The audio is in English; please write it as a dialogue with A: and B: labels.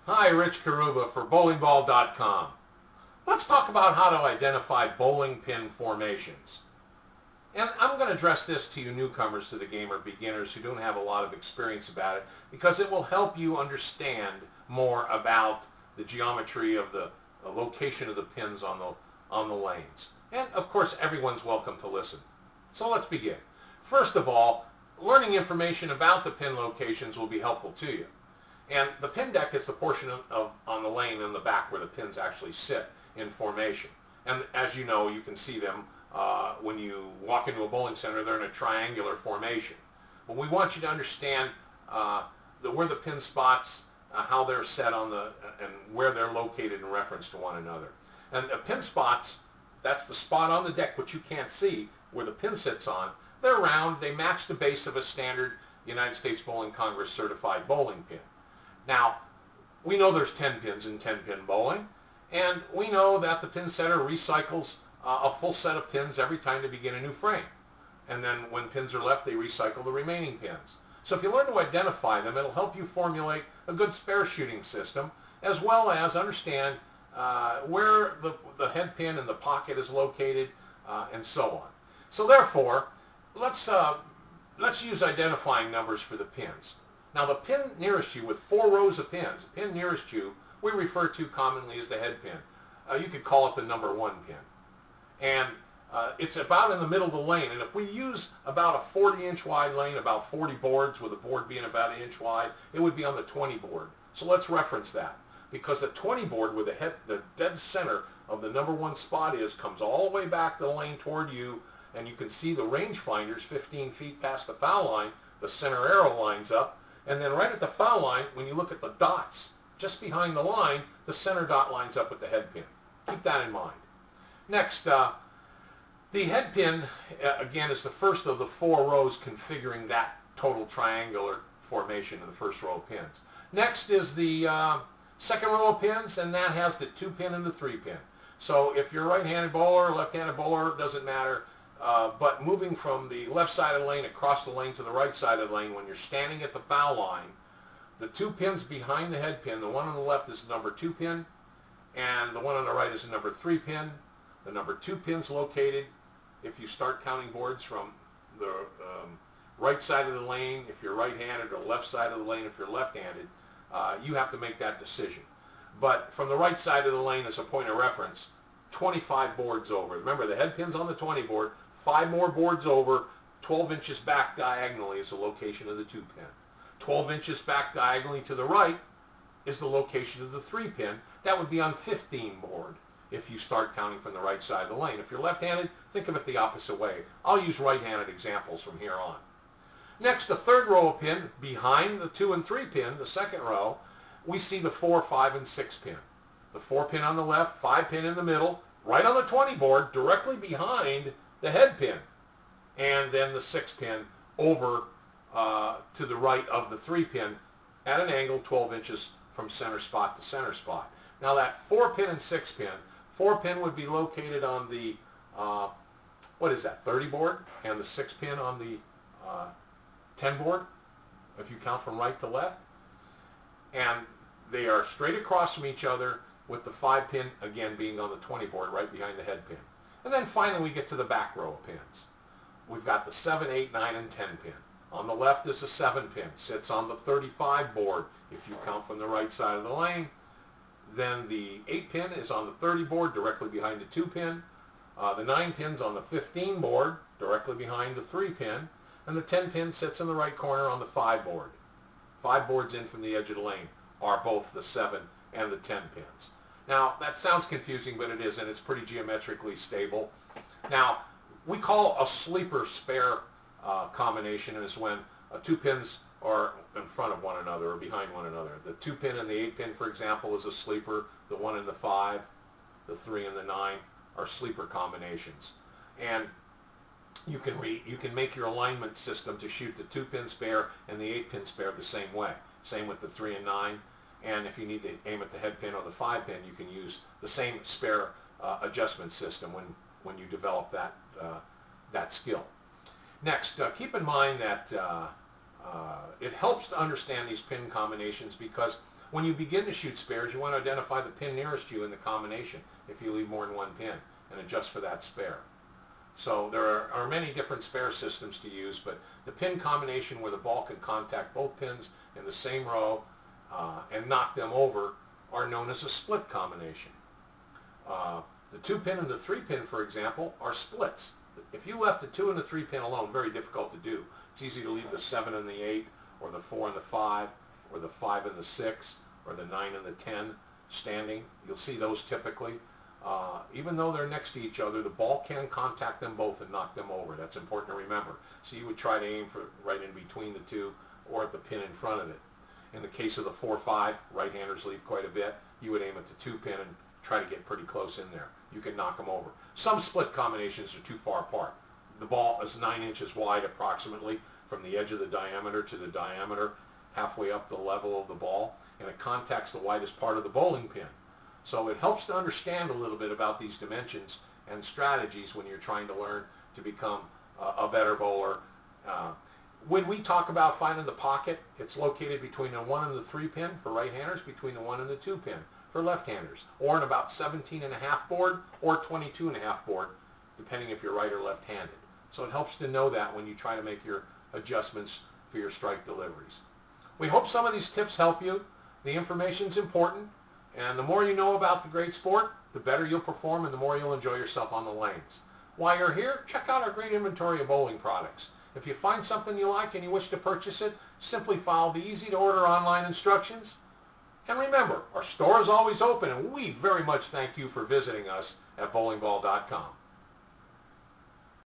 A: Hi, Rich Carrubba for bowlingball.com. Let's talk about how to identify bowling pin formations. And I'm going to address this to you newcomers to the game or beginners who don't have a lot of experience about it, because it will help you understand more about the geometry of the location of the pins on the lanes. And of course, everyone's welcome to listen. So let's begin. First of all, learning information about the pin locations will be helpful to you. And the pin deck is the portion on the lane in the back where the pins actually sit in formation. And as you know, you can see them when you walk into a bowling center. They're in a triangular formation. But we want you to understand where the pin spots, how they're set on and where they're located in reference to one another. And the pin spots, that's the spot on the deck which you can't see where the pin sits on. They're round. They match the base of a standard United States Bowling Congress certified bowling pin. Now, we know there's 10 pins in 10-pin bowling, and we know that the pin setter recycles a full set of pins every time they begin a new frame. And then when pins are left, they recycle the remaining pins. So if you learn to identify them, it'll help you formulate a good spare shooting system, as well as understand where the head pin and the pocket is located, and so on. So therefore, let's use identifying numbers for the pins. Now, the pin nearest you with 4 rows of pins, the pin nearest you, we refer to commonly as the head pin. You could call it the number 1 pin. And it's about in the middle of the lane. And if we use about a 40-inch wide lane, about 40 boards, with a board being about 1 inch wide, it would be on the 20 board. So let's reference that. Because the 20 board, where the dead center of the number 1 spot comes all the way back the lane toward you, and you can see the rangefinders 15 feet past the foul line. The center arrow lines up. And then right at the foul line, when you look at the dots just behind the line, the center dot lines up with the head pin. Keep that in mind. Next, the head pin, again, is the first of the 4 rows configuring that total triangular formation in the first row of pins. Next is the second row of pins, and that has the 2-pin and the 3-pin. So if you're a right-handed bowler or left-handed bowler, it doesn't matter. But moving from the left side of the lane across the lane to the right side of the lane, when you're standing at the foul line, the 2 pins behind the head pin, the one on the left is the number 2 pin, and the one on the right is the number 3 pin. The number 2 pin's located, if you start counting boards, from the right side of the lane if you're right-handed, or left side of the lane if you're left-handed. You have to make that decision. But from the right side of the lane, as a point of reference, 25 boards over. Remember, the head pin's on the 20 board. 5 more boards over, 12 inches back diagonally is the location of the 2 pin. 12 inches back diagonally to the right is the location of the 3 pin. That would be on 15 board if you start counting from the right side of the lane. If you're left-handed, think of it the opposite way. I'll use right-handed examples from here on. Next, the third row of pin, behind the 2 and 3 pin, the second row, we see the 4, 5, and 6 pin. The 4 pin on the left, 5 pin in the middle, right on the 20 board, directly behind the head pin, and then the 6 pin over to the right of the 3 pin at an angle 12 inches from center spot to center spot. Now that 4 pin and 6 pin, 4 pin would be located on the 30 board, and the 6 pin on the 10 board, if you count from right to left. And they are straight across from each other, with the 5 pin again being on the 20 board right behind the head pin. And then finally we get to the back row of pins. We've got the 7, 8, 9, and 10 pin. On the left is a 7 pin, sits on the 35 board if you count from the right side of the lane. Then the 8 pin is on the 30 board, directly behind the 2 pin. The 9 pin's on the 15 board, directly behind the 3 pin. And the 10 pin sits in the right corner on the 5 board. 5 boards in from the edge of the lane are both the 7 and the 10 pins. Now, that sounds confusing, but it isn't. It's pretty geometrically stable. Now, we call a sleeper spare combination is when 2 pins are in front of one another or behind one another. The 2 pin and the 8 pin, for example, is a sleeper. The 1 and the 5, the 3 and the 9 are sleeper combinations. And you can make your alignment system to shoot the 2 pin spare and the 8 pin spare the same way. Same with the 3 and 9. And if you need to aim at the head pin or the 5 pin, you can use the same spare adjustment system when you develop that skill. Next, keep in mind that it helps to understand these pin combinations, because When you begin to shoot spares, you want to identify the pin nearest you in the combination if you leave more than one pin and adjust for that spare. So there are many different spare systems to use, but the pin combination where the ball can contact both pins in the same row and knock them over are known as a split combination. The 2-pin and the 3-pin, for example, are splits. If you left the 2 and the 3-pin alone, very difficult to do. It's easy to leave the 7 and the 8, or the 4 and the 5, or the 5 and the 6, or the 9 and the 10 standing. You'll see those typically. Even though they're next to each other, the ball can contact them both and knock them over. That's important to remember. So you would try to aim for right in between the two or at the pin in front of it. In the case of the 4-5, right-handers leave quite a bit. You would aim at the 2-pin and try to get pretty close in there. You can knock them over. Some split combinations are too far apart. The ball is 9 inches wide approximately from the edge of the diameter to the diameter halfway up the level of the ball, and it contacts the widest part of the bowling pin. So it helps to understand a little bit about these dimensions and strategies when you're trying to learn to become a better bowler. When we talk about finding the pocket, it's located between the 1 and the 3-pin for right-handers, between the 1 and the 2-pin for left-handers, or in about 17.5 board or 22.5 board, depending if you're right or left-handed. So it helps to know that when you try to make your adjustments for your strike deliveries. We hope some of these tips help you. The information's important, and the more you know about the great sport, the better you'll perform and the more you'll enjoy yourself on the lanes. While you're here, check out our great inventory of bowling products. If you find something you like and you wish to purchase it, simply follow the easy-to-order online instructions. And remember, our store is always open, and we very much thank you for visiting us at bowlingball.com.